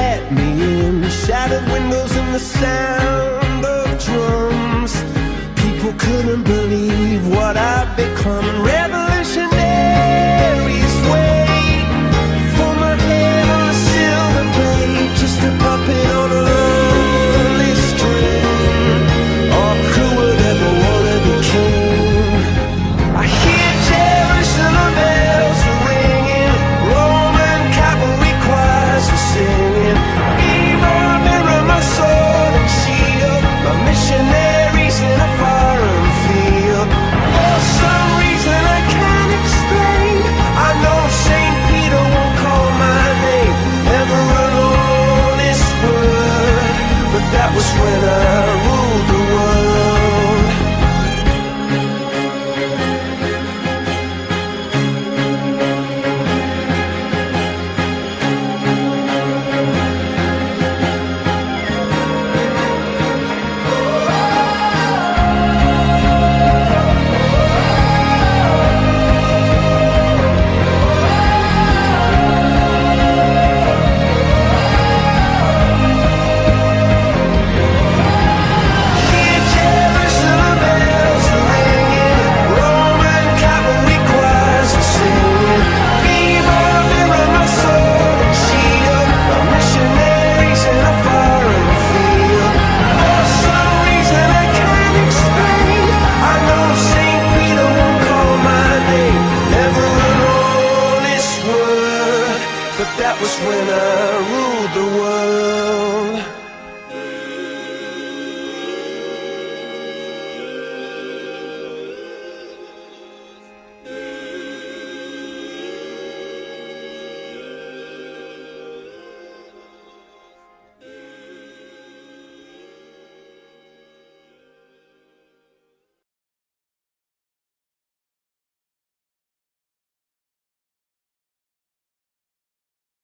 let me in. Shattered windows and the sound of drums. People couldn't believe what I'd become. Revolutionaries wait for my head on a silver plate, just a puppet on a lonely string. Oh, who would ever wanna be king? I hear Jerusalem bells are ringing, Roman cavalry choirs are singing. Evil mirror, my sword and shield, my missionaries in a foreign field. For some reason I can't explain, I know St. Peter won't call my name ever alone this word, but that was when I